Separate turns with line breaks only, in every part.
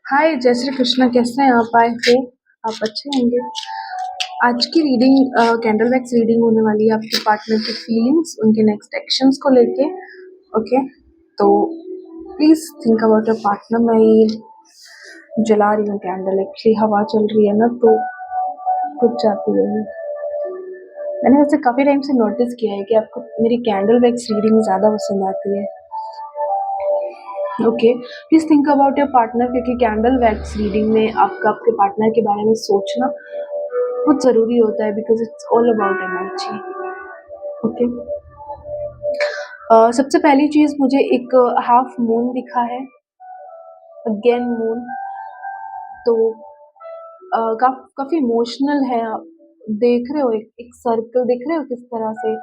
हाय जय श्री कृष्ण, कैसे हैं आप? आई होप आप अच्छे होंगे। आज की रीडिंग कैंडल वैक्स रीडिंग होने वाली है आपके पार्टनर की फीलिंग्स, उनके नेक्स्ट एक्शंस को लेके। ओके, तो please think about your partner. मैं ये जला रही हूँ कैंडल, एक्चुअली हवा चल रही है ना तो रुक जाती है ये। मैंने वैसे काफ़ी टाइम से नोटिस किया है कि आपको मेरी कैंडल वैक्स रीडिंग ज़्यादा पसंद आती है। Okay, please think about your partner, क्योंकि कैंडल वैक्स रीडिंग में आपका आपके पार्टनर के बारे में सोचना बहुत ज़रूरी होता है, because it's all about energy. Okay, सबसे पहली चीज़, मुझे एक हाफ मून दिखा है, अगेन मून। तो काफ़ी इमोशनल है। आप देख रहे हो एक सर्कल, देख रहे हो किस तरह से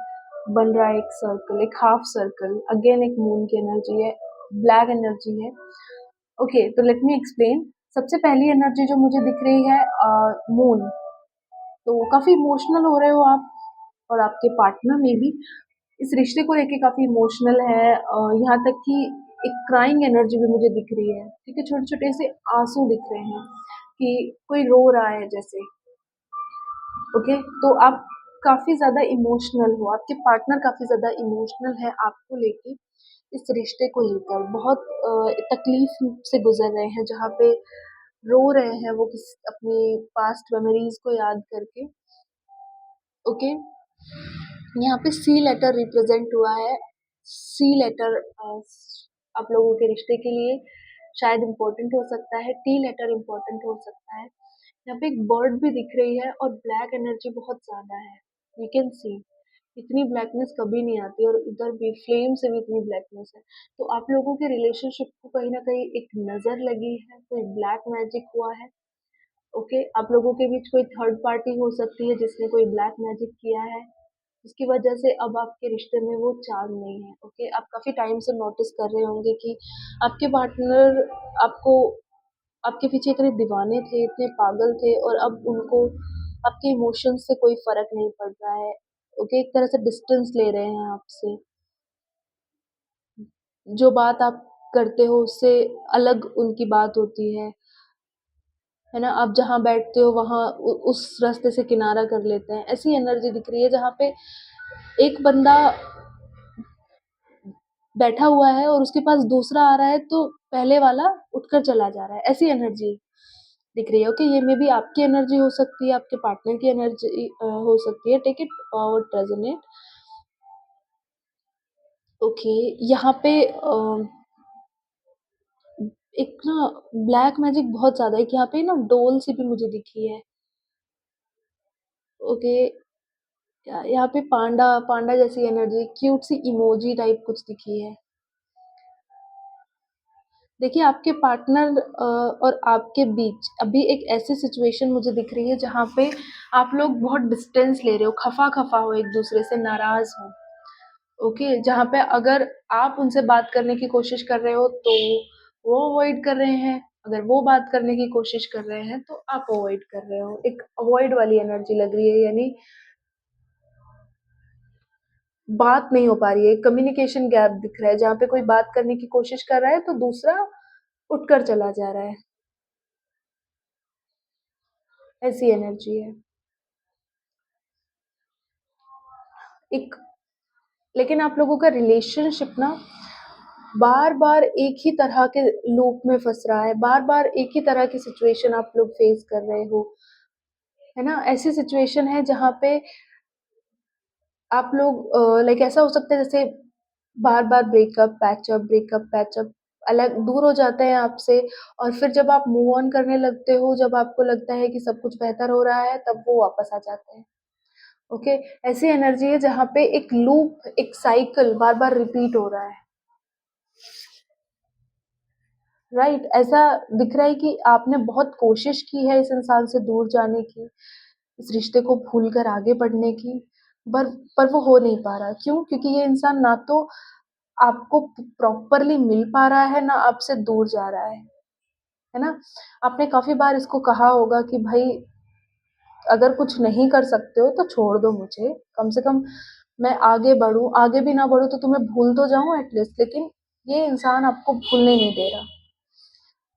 बन रहा है एक सर्कल, एक हाफ सर्कल। अगेन एक मून की एनर्जी है, ब्लैक एनर्जी है। ओके, तो लेट मी एक्सप्लेन। सबसे पहली एनर्जी जो मुझे दिख रही है मून। तो काफ़ी इमोशनल हो रहे हो आप, और आपके पार्टनर में भी इस रिश्ते को लेके काफ़ी इमोशनल है। यहाँ तक कि एक क्राइंग एनर्जी भी मुझे दिख रही है। ठीक है, छोटे छोटे से आंसू दिख रहे हैं कि कोई रो रहा है जैसे। ओके, तो आप काफ़ी ज़्यादा इमोशनल हो, आपके पार्टनर काफ़ी ज़्यादा इमोशनल है आपको लेके, इस रिश्ते को लेकर बहुत तकलीफ से गुजर रहे हैं, जहाँ पे रो रहे हैं वो किस अपनी पास्ट मेमोरीज को याद करके। ओके, यहाँ पे सी लेटर रिप्रेजेंट हुआ है। सी लेटर आप लोगों के रिश्ते के लिए शायद इम्पोर्टेंट हो सकता है, टी लेटर इम्पोर्टेंट हो सकता है। यहाँ पे एक बर्ड भी दिख रही है, और ब्लैक एनर्जी बहुत ज़्यादा है। यू कैन सी इतनी ब्लैकनेस कभी नहीं आती, और इधर भी फ्लेम से भी इतनी ब्लैकनेस है। तो आप लोगों के रिलेशनशिप को कहीं ना कहीं एक नज़र लगी है, कोई ब्लैक मैजिक हुआ है। ओके, आप लोगों के बीच कोई थर्ड पार्टी हो सकती है जिसने कोई ब्लैक मैजिक किया है, जिसकी वजह से अब आपके रिश्ते में वो चार्म नहीं है। ओके, आप काफ़ी टाइम से नोटिस कर रहे होंगे कि आपके पार्टनर आपको, आपके पीछे इतने दीवाने थे, इतने पागल थे, और अब उनको आपके इमोशंस से कोई फर्क नहीं पड़ रहा है। ओके, एक तरह से डिस्टेंस ले रहे हैं आपसे। जो बात आप करते हो उससे अलग उनकी बात होती है ना। आप जहाँ बैठते हो वहाँ उस रास्ते से किनारा कर लेते हैं। ऐसी एनर्जी दिख रही है जहाँ पे एक बंदा बैठा हुआ है और उसके पास दूसरा आ रहा है, तो पहले वाला उठकर चला जा रहा है। ऐसी एनर्जी दिख रही है। ओके, ये मे बी आपकी एनर्जी हो सकती है, आपके पार्टनर की एनर्जी हो सकती है। टेक इट और रेजोनेट। ओके, यहाँ पे एक ना ब्लैक मैजिक बहुत ज्यादा है कि यहाँ पे ना डोल सी भी मुझे दिखी है। ओके, यहाँ पे पांडा पांडा जैसी एनर्जी, क्यूट सी इमोजी टाइप कुछ दिखी है। देखिए, आपके पार्टनर और आपके बीच अभी एक ऐसी सिचुएशन मुझे दिख रही है जहाँ पे आप लोग बहुत डिस्टेंस ले रहे हो, खफा खफा हो, एक दूसरे से नाराज हो। ओके, जहाँ पे अगर आप उनसे बात करने की कोशिश कर रहे हो तो वो अवॉइड कर रहे हैं, अगर वो बात करने की कोशिश कर रहे हैं तो आप अवॉइड कर रहे हो। एक अवॉइड वाली एनर्जी लग रही है, यानी बात नहीं हो पा रही है। कम्युनिकेशन गैप दिख रहा है, जहाँ पे कोई बात करने की कोशिश कर रहा है तो दूसरा उठकर चला जा रहा है। ऐसी एनर्जी है एक। लेकिन आप लोगों का रिलेशनशिप ना बार बार एक ही तरह के लूप में फंस रहा है, बार बार एक ही तरह की सिचुएशन आप लोग फेस कर रहे हो, है ना। ऐसी सिचुएशन है जहाँ पे आप लोग लाइक ऐसा हो सकता है जैसे बार बार ब्रेकअप पैचअप, अलग दूर हो जाते हैं आपसे, और फिर जब आप मूव ऑन करने लगते हो, जब आपको लगता है कि सब कुछ बेहतर हो रहा है, तब वो वापस आ जाते हैं। ओके, ऐसी एनर्जी है जहाँ पे एक लूप, एक साइकिल बार बार रिपीट हो रहा है। राइट, ऐसा दिख रहा है कि आपने बहुत कोशिश की है इस इंसान से दूर जाने की, इस रिश्ते को भूल कर आगे बढ़ने की, पर वो हो नहीं पा रहा। क्यों? क्योंकि ये इंसान ना तो आपको प्रॉपरली मिल पा रहा है, ना आपसे दूर जा रहा है ना। आपने काफी बार इसको कहा होगा कि भाई, अगर कुछ नहीं कर सकते हो तो छोड़ दो मुझे, कम से कम मैं आगे बढ़ूं, आगे भी ना बढ़ूं तो तुम्हें भूल तो जाऊं एटलीस्ट। लेकिन ये इंसान आपको भूलने नहीं दे रहा।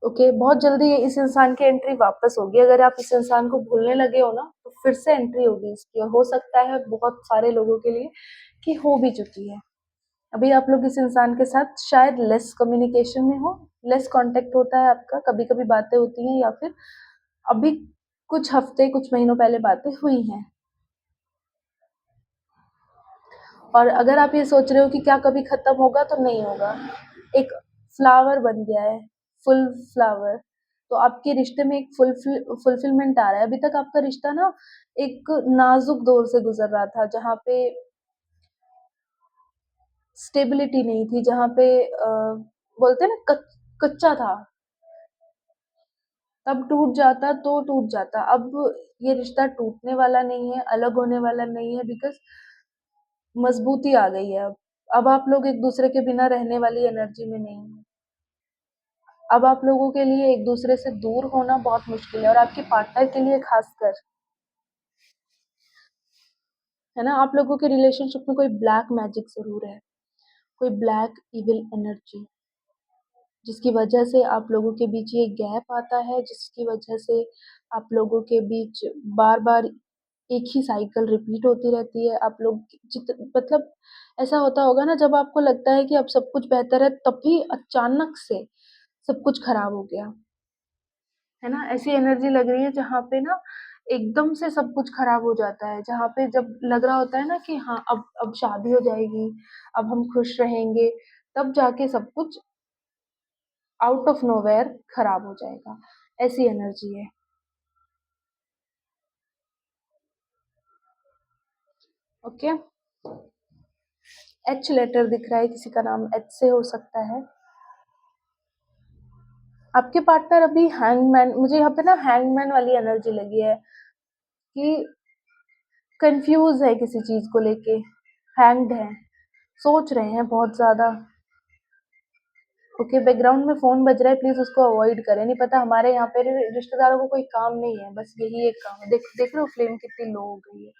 ओके, बहुत जल्दी इस इंसान की एंट्री वापस होगी। अगर आप इस इंसान को भूलने लगे हो ना, तो फिर से एंट्री होगी इसकी, और हो सकता है बहुत सारे लोगों के लिए कि हो भी चुकी है। अभी आप लोग इस इंसान के साथ शायद लेस कम्युनिकेशन में हो, लेस कांटेक्ट होता है आपका, कभी-कभी बातें होती हैं, या फिर अभी कुछ हफ्ते, कुछ महीनों पहले बातें हुई हैं। और अगर आप ये सोच रहे हो कि क्या कभी खत्म होगा, तो नहीं होगा। एक फ्लावर बन गया है, फुल फ्लावर। तो आपके रिश्ते में एक फुलफिलमेंट आ रहा है। अभी तक आपका रिश्ता ना एक नाजुक दौर से गुजर रहा था, जहाँ पे स्टेबिलिटी नहीं थी, जहाँ पे बोलते हैं ना कच्चा था। तब टूट जाता तो टूट जाता। अब ये रिश्ता टूटने वाला नहीं है, अलग होने वाला नहीं है, बिकॉज़ मज़बूती आ गई है अब। अब आप लोग एक-दूसरे के बिना रहने वाली एनर्जी में नहीं हो। अब आप लोगों के लिए एक-दूसरे से दूर होना बहुत मुश्किल है, और आपके पार्टनर के लिए ख़ासकर, है ना? आप लोगों के रिलेशनशिप में कोई ब्लैक मैजिक ज़रूर है, कोई ब्लैक इविल एनर्जी, जिसकी वजह से आप लोगों के बीच ये गैप आता है, जिसकी वजह से आप लोगों के बीच बार-बार एक ही साइकिल रिपीट होती रहती है। आप लोग मतलब ऐसा होता होगा ना, जब आपको लगता है कि अब सब कुछ बेहतर है, तभी अचानक से सब कुछ खराब हो गया, है ना? ऐसी एनर्जी लग रही है जहाँ पे ना एकदम से सब कुछ खराब हो जाता है, जहाँ पे जब लग रहा होता है ना कि हाँ, अब शादी हो जाएगी, अब हम खुश रहेंगे, तब जाके सब कुछ आउट ऑफ नोवेयर खराब हो जाएगा। ऐसी एनर्जी है। ओके, एच लेटर दिख रहा है, किसी का नाम एच से हो सकता है। आपके पार्टनर अभी हैंगमैन, मुझे यहाँ पे ना हैंगमैन वाली एनर्जी लगी है कि कंफ्यूज है किसी चीज को लेके, हैंग्ड है, सोच रहे हैं बहुत ज्यादा। ओके, बैकग्राउंड में फोन बज रहा है, प्लीज उसको अवॉइड करें। नहीं पता, हमारे यहाँ पे रिश्तेदारों को कोई काम नहीं है, बस यही एक काम है। देख रहे हो फ्लेम कितनी लो हो गई है,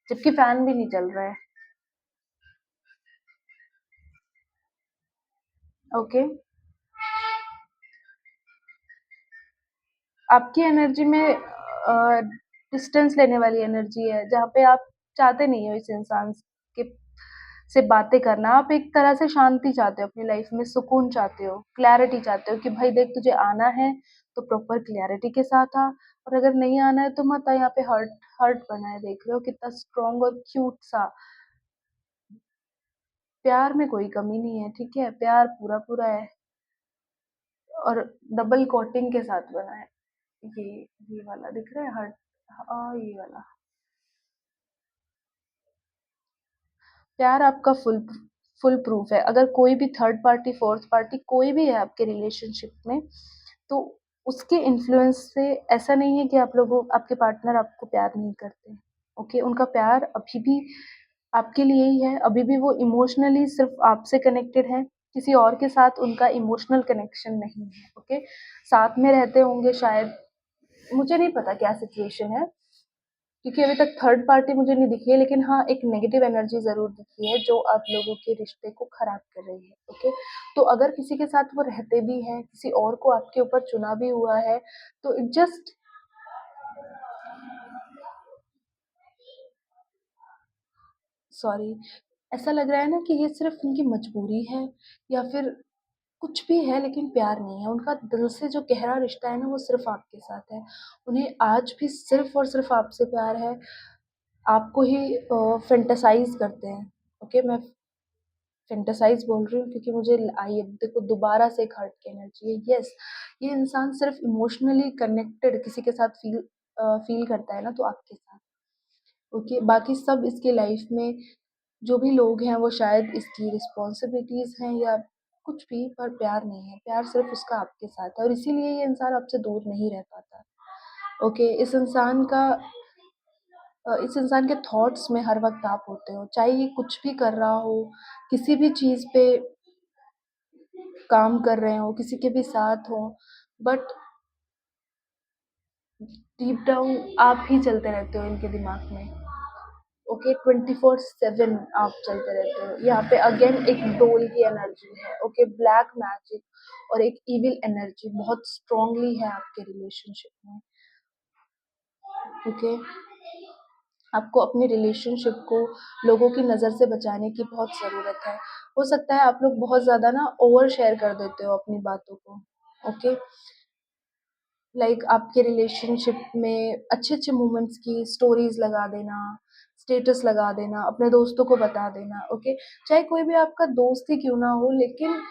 जबकि फैन भी नहीं चल रहा है। ओके, आपकी एनर्जी में डिस्टेंस लेने वाली एनर्जी है, जहाँ पे आप चाहते नहीं हो इस इंसान के से बातें करना। आप एक तरह से शांति चाहते हो अपनी लाइफ में, सुकून चाहते हो, क्लैरिटी चाहते हो कि भाई देख, तुझे आना है तो प्रॉपर क्लैरिटी के साथ आ, और अगर नहीं आना है तो मत आ। यहाँ पे हर्ट हर्ट बना है, देख रहे हो कितना स्ट्रॉन्ग और क्यूट सा। प्यार में कोई कमी नहीं है, ठीक है, प्यार पूरा पूरा है, और डबल कोटिंग के साथ बना है। ये ये वाला दिख रहा है हर्ट, ये वाला। प्यार आपका फुल प्रूफ है। अगर कोई भी थर्ड पार्टी, फोर्थ पार्टी, कोई भी है आपके रिलेशनशिप में, तो उसके इन्फ्लुएंस से ऐसा नहीं है कि आप लोगों आपके पार्टनर आपको प्यार नहीं करते। ओके, उनका प्यार अभी भी आपके लिए ही है। अभी भी वो इमोशनली सिर्फ आपसे कनेक्टेड है, किसी और के साथ उनका इमोशनल कनेक्शन नहीं है। ओके, साथ में रहते होंगे शायद, मुझे नहीं पता क्या सिचुएशन है, क्योंकि अभी तक थर्ड पार्टी मुझे नहीं दिखी है, लेकिन हाँ, एक नेगेटिव एनर्जी ज़रूर दिखी है जो आप लोगों के रिश्ते को खराब कर रही है। ओके, तो अगर किसी के साथ वो रहते भी हैं, किसी और को आपके ऊपर चुना भी हुआ है, तो इट जस्ट, सॉरी, ऐसा लग रहा है ना कि ये सिर्फ उनकी मजबूरी है, या फिर कुछ भी है, लेकिन प्यार नहीं है। उनका दिल से जो गहरा रिश्ता है ना, वो सिर्फ आपके साथ है। उन्हें आज भी सिर्फ और सिर्फ आपसे प्यार है। आपको ही फैंटेसाइज करते हैं। ओके, मैं फैंटेसाइज बोल रही हूँ क्योंकि मुझे आई है, देखो दोबारा से एक हर्ट की एनर्जी है। यस, ये इंसान सिर्फ इमोशनली कनेक्टेड किसी के साथ फील करता है ना, तो आपके साथ। ओके, बाकी सब इसके लाइफ में जो भी लोग हैं, वो शायद इसकी रिस्पॉन्सिबिलिटीज हैं या कुछ भी, पर प्यार नहीं है। प्यार सिर्फ उसका आपके साथ है, और इसीलिए ये इंसान आपसे दूर नहीं रह पाता। ओके, इस इंसान के थॉट्स में हर वक्त आप होते हो, चाहे ये कुछ भी कर रहा हो, किसी भी चीज़ पे काम कर रहे हो, किसी के भी साथ हो, बट डीप डाउन आप ही चलते रहते हो इनके दिमाग में। ओके 24/7 आप चलते रहते हो। यहाँ पे अगेन एक डोल की एनर्जी है, ओके ब्लैक मैजिक और एक इविल एनर्जी बहुत स्ट्रांगली है आपके रिलेशनशिप में। ओके आपको अपने रिलेशनशिप को लोगों की नज़र से बचाने की बहुत ज़रूरत है। हो सकता है आप लोग बहुत ज़्यादा ना ओवर शेयर कर देते हो अपनी बातों को। ओके लाइक आपके रिलेशनशिप में अच्छे-अच्छे मोमेंट्स की स्टोरीज़ लगा देना, स्टेटस लगा देना, अपने दोस्तों को बता देना, ओके? चाहे कोई भी आपका दोस्त ही क्यों ना हो, लेकिन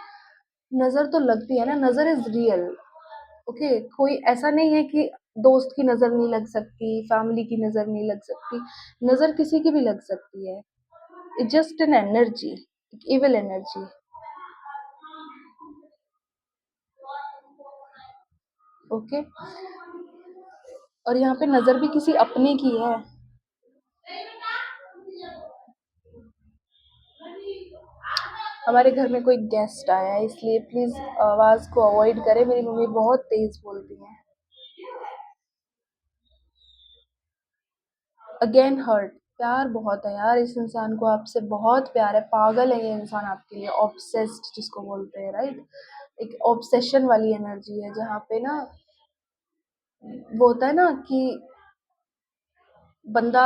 नज़र तो लगती है ना, नज़र इज़ रियल, ओके? कोई ऐसा नहीं है कि दोस्त की नज़र नहीं लग सकती, फैमिली की नज़र नहीं लग सकती, नज़र किसी की भी लग सकती है। It's just an energy, evil energy, okay? और यहाँ पे नज़र भी किसी अपने की है। हमारे घर में कोई गेस्ट आया है इसलिए प्लीज़ आवाज़ को अवॉइड करें, मेरी मम्मी बहुत तेज़ बोलती हैं। अगेन हर्ट, प्यार बहुत है यार इस इंसान को आपसे, बहुत प्यार है, पागल है ये इंसान आपके लिए, ऑब्सेस्ड जिसको बोलते हैं, राइट? एक ऑब्सेशन वाली एनर्जी है जहाँ पे ना वो होता है ना कि बंदा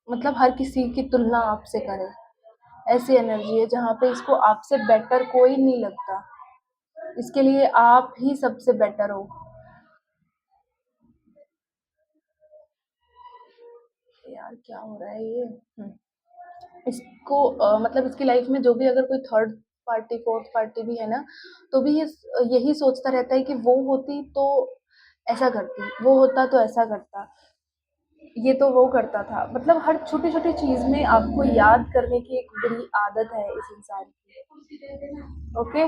मतलब हर किसी की तुलना आपसे करे, ऐसी एनर्जी है जहाँ पे इसको आपसे बेटर कोई नहीं लगता, इसके लिए आप ही सबसे बेटर हो। यार क्या हो रहा है ये? इसको मतलब इसकी लाइफ में जो भी अगर कोई थर्ड पार्टी फोर्थ पार्टी भी है ना, तो भी ये यही सोचता रहता है कि वो होती तो ऐसा करती, वो होता तो ऐसा करता, ये तो वो करता था, मतलब हर छोटी छोटी चीज में आपको याद करने की एक बुरी आदत है इस इंसान की। ओके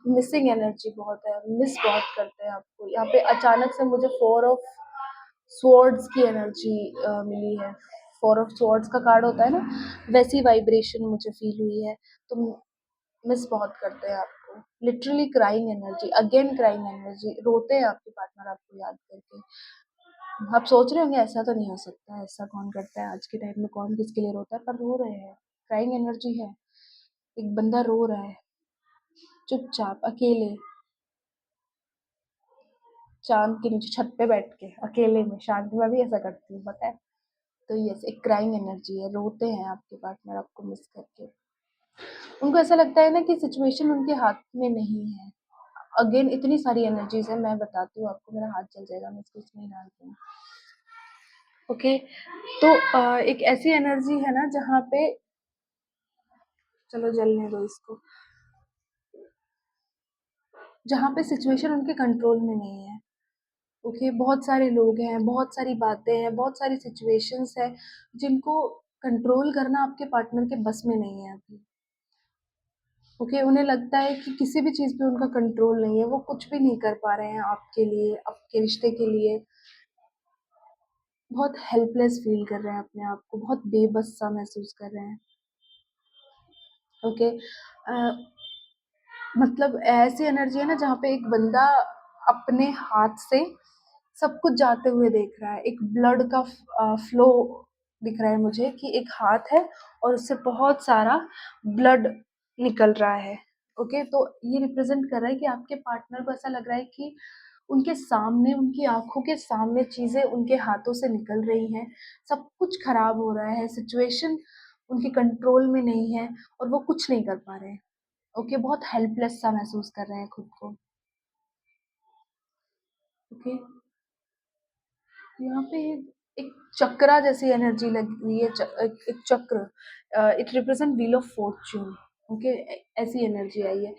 मिसिंग एनर्जी बहुत है, मिस बहुत करते हैं आपको। यहाँ पे अचानक से मुझे 4 ऑफ स्वॉर्ड्स की एनर्जी मिली है। 4 ऑफ स्वॉर्ड्स का कार्ड होता है ना, वैसी वाइब्रेशन मुझे फील हुई है। तो मिस बहुत करते हैं आपको, literally crying energy, again crying energy, रोते हैं आपके पार्टनर आपको याद करके। आप सोच रहे होंगे ऐसा तो नहीं हो सकता, ऐसा कौन करता है आज के टाइम में, कौन किसके लिए रोता है, पर रो रहे हैं, क्राइंग एनर्जी है। एक बंदा रो रहा है चुपचाप अकेले, चाँद के नीचे छत पे बैठ के अकेले में, शांति में भी ऐसा करती हूँ पता है। तो यस एक क्राइंग एनर्जी है, रोते हैं आपके पार्टनर आपको मिस करके। उनको ऐसा लगता है ना कि सिचुएशन उनके हाथ में नहीं है। अगेन इतनी सारी एनर्जीज है, मैं बताती हूँ आपको, मेरा हाथ जल जाएगा, मैं इसको इसमें ही डालती हूँ। ओके तो एक ऐसी एनर्जी है ना जहाँ पे, चलो जलने दो इसको, जहाँ पे सिचुएशन उनके कंट्रोल में नहीं है। ओके बहुत सारे लोग हैं, बहुत सारी बातें हैं, बहुत सारी सिचुएशंस है जिनको कंट्रोल करना आपके पार्टनर के बस में नहीं है अभी। ओके उन्हें लगता है कि किसी भी चीज़ पे उनका कंट्रोल नहीं है, वो कुछ भी नहीं कर पा रहे हैं आपके लिए, आपके रिश्ते के लिए, बहुत हेल्पलेस फील कर रहे हैं अपने आप को, बहुत बेबस सा महसूस कर रहे हैं। ओके मतलब ऐसी एनर्जी है ना जहाँ पे एक बंदा अपने हाथ से सब कुछ जाते हुए देख रहा है, एक ब्लड का फ्लो दिख रहा है मुझे कि एक हाथ है और उससे बहुत सारा ब्लड निकल रहा है। ओके तो ये रिप्रेजेंट कर रहा है कि आपके पार्टनर को ऐसा लग रहा है कि उनके सामने, उनकी आंखों के सामने चीजें उनके हाथों से निकल रही हैं, सब कुछ खराब हो रहा है, सिचुएशन उनके कंट्रोल में नहीं है और वो कुछ नहीं कर पा रहे हैं। ओके बहुत हेल्पलेस सा महसूस कर रहे हैं खुद को। ओके यहाँ पे एक चक्रा जैसी एनर्जी लग रही है, एक चक्र, it represent wheel of Fortune. Okay ऐसी एनर्जी आई है।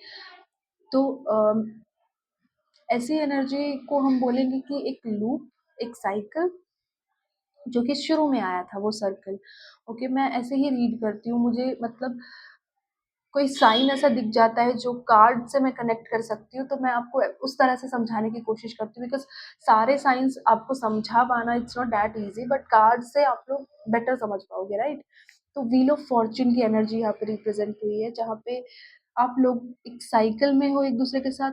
तो ऐसी एनर्जी को हम बोलेंगे कि एक लूप, एक साइकिल जो कि शुरू में आया था वो सर्कल। ओके मैं ऐसे ही रीड करती हूँ, मुझे मतलब कोई साइन ऐसा दिख जाता है जो कार्ड से मैं कनेक्ट कर सकती हूँ, तो मैं आपको उस तरह से समझाने की कोशिश करती हूँ, बिकॉज़ सारे साइंस आपको समझा पाना it's not that easy, but card से आप लोग बेटर समझ पाओगे, राइट? तो व्हील ऑफ फॉर्च्यून की एनर्जी यहाँ पे रिप्रेजेंट हुई है, जहाँ पे आप लोग एक साइकिल में हो एक दूसरे के साथ।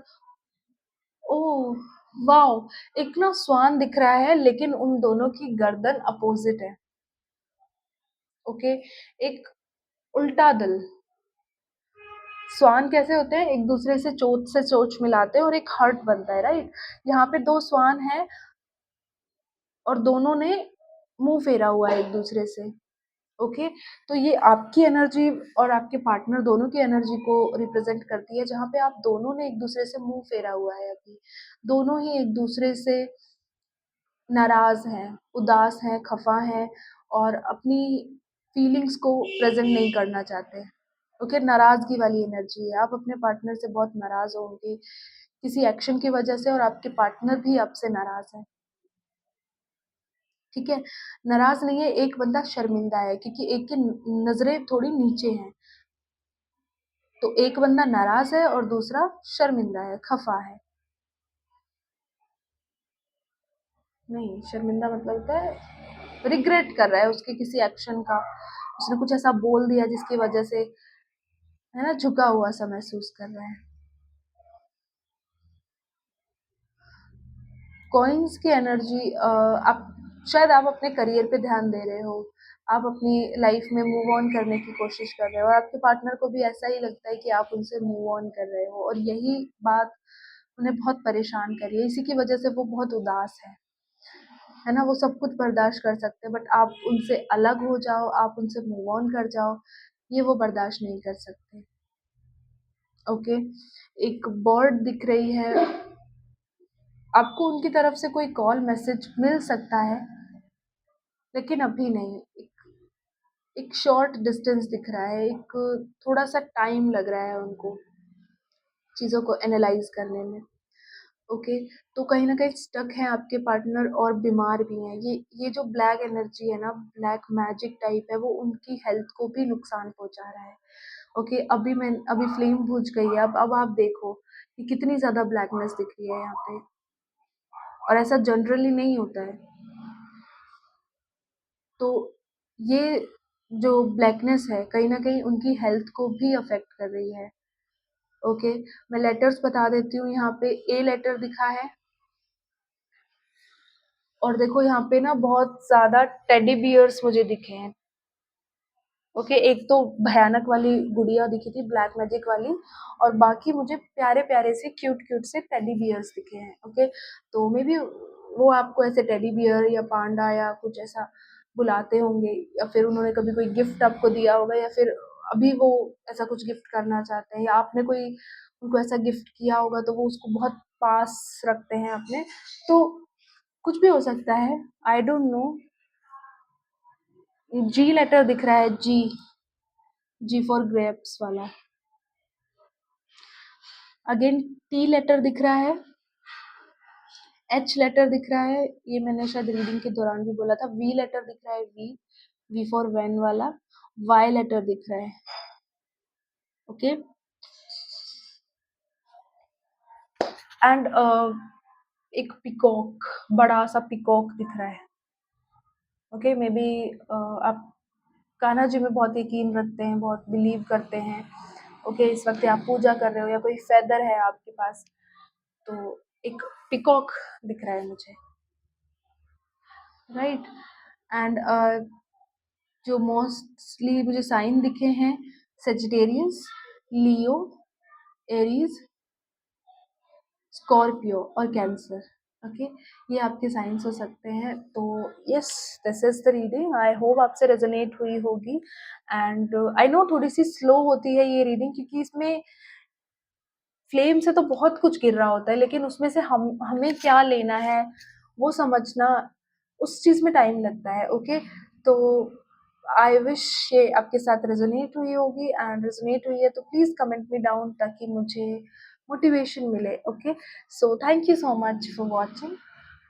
ओह! वाओ! एक ना स्वान दिख रहा है लेकिन उन दोनों की गर्दन अपोज़िट है, ओके? एक उल्टा दिल, स्वान कैसे होते हैं? एक-दूसरे से चोंच मिलाते हैं और एक हार्ट बनता है, राइट? यहाँ पे 2 स्वान हैं और दोनों ने मुँह फेरा हुआ है एक-दूसरे से, ओके? तो ये आपकी एनर्जी और आपके पार्टनर दोनों की एनर्जी को रिप्रेज़ेंट करती है, जहाँ पे आप दोनों ने एक-दूसरे से मुँह फेरा हुआ है अभी। दोनों ही एक-दूसरे से नाराज़ हैं, उदास हैं, खफ़ा हैं और अपनी फीलिंग्स को प्रेज़ेंट नहीं करना चाहते। ओके, नाराज़गी वाली एनर्जी है। आप अपने पार्टनर से बहुत नाराज़ होंगे, किसी एक्शन की वज़ह से और आपके पार्टनर भी आपसे नाराज़ है, ठीक है? नाराज़ नहीं है, एक बंदा शर्मिंदा है क्योंकि एक की नज़रें थोड़ी नीचे हैं। तो एक बंदा नाराज़ है और दूसरा शर्मिंदा है, खफ़ा है। नहीं, शर्मिंदा मतलब होता है रिग्रेट कर रहा है उसके किसी एक्शन का, उसने कुछ ऐसा बोल दिया जिसकी वजह से है ना झुका हुआ सा महसूस कर रहा है। कॉइन्स की एनर्जी आप शायद आप अपने करियर पे ध्यान दे रहे हो, आप अपनी लाइफ में मूव ऑन करने की कोशिश कर रहे हो और आपके पार्टनर को भी ऐसा ही लगता है कि आप उनसे मूव ऑन कर रहे हो और यही बात उन्हें बहुत परेशान कर रही है, इसी की वजह से वो बहुत उदास है ना? वो सब कुछ बर्दाश्त कर सकते हैं बट आप उनसे अलग हो जाओ, आप उनसे मूव ऑन कर जाओ, ये वो बर्दाश्त नहीं कर सकते, ओके? एक बर्ड दिख रही है, आपको उनकी तरफ से कोई कॉल मैसेज मिल सकता है, लेकिन अभी नहीं। एक शॉर्ट डिस्टेंस दिख रहा है, एक थोड़ा-सा टाइम लग रहा है उनको चीज़ों को एनालाइज़ करने में, ओके? तो कहीं न कहीं स्टक हैं आपके पार्टनर और बीमार भी हैं। ये जो ब्लैक एनर्जी है ना, ब्लैक मैजिक टाइप है, वो उनकी हेल्थ को भी नुकसान पहुँचा रहा है, ओके? अभी फ्लेम बुझ गई है, अब आप देखो कि कितनी ज़्यादा ब्लैकनेस दिख रही है यहाँ पे और ऐसा जनरली नहीं होता है। तो ये जो ब्लैकनेस है कहीं न कहीं उनकी हेल्थ को भी अफ़ेक्ट कर रही है, ओके? मैं लेटर्स बता देती हूँ यहाँ पे ए लेटर दिखा है और देखो यहाँ पे ना बहुत ज़्यादा टेडी बियर्स मुझे दिखे हैं, ओके? एक तो भयानक वाली गुड़िया दिखी थी ब्लैक मैजिक वाली और बाकी मुझे प्यारे-प्यारे से क्यूट-क्यूट से टेडी बियर्स दिखे हैं, ओके? तो मेबी वो आपको ऐसे टेडी बियर या पांडा या कुछ ऐसा बुलाते होंगे या फिर उन्होंने कभी कोई गिफ्ट आपको दिया होगा या फिर अभी वो ऐसा कुछ गिफ्ट करना चाहते हैं या आपने कोई उनको ऐसा गिफ्ट किया होगा तो वो उसको बहुत पास रखते हैं अपने, तो कुछ भी हो सकता है, I don't know. G letter दिख रहा है, जी फॉर ग्रेप्स वाला। अगेन टी लेटर दिख रहा है, एच लेटर दिख रहा है, ये मैंने शायद रीडिंग के दौरान भी बोला था। वी लेटर दिख रहा है, वी फॉर वैन वाला। वाई लेटर दिख रहा है, ओके? एंड एक पीकॉक, बड़ा सा पीकॉक दिख रहा है, ओके? मे बी आप कान्हा जी में बहुत यकीन रखते हैं, बहुत बिलीव करते हैं, ओके? इस वक्त आप पूजा कर रहे हो या कोई फेदर है आपके पास, तो एक पीकॉक दिख रहा है मुझे, राइट? एंड जो मोस्टली मुझे साइन दिखे हैं सेजिटेरियस, लियो, एरीज, स्कॉर्पियो और कैंसर, ओके? ये आपके साइंस हो सकते हैं। तो yes, this is the reading, I hope आपसे रेजोनेट हुई होगी एंड आई नो थोड़ी सी स्लो होती है ये रीडिंग क्योंकि इसमें फ्लेम से तो बहुत कुछ गिर रहा होता है लेकिन उसमें से हमें क्या लेना है वो समझना उस चीज़ में टाइम लगता है, ओके? तो आई विश ये आपके साथ रेजोनेट हुई होगी एंड रेजोनेट हुई है तो प्लीज़ कमेंट मी डाउन ताकि मुझे मोटिवेशन मिले, okay? So thank you so much for watching.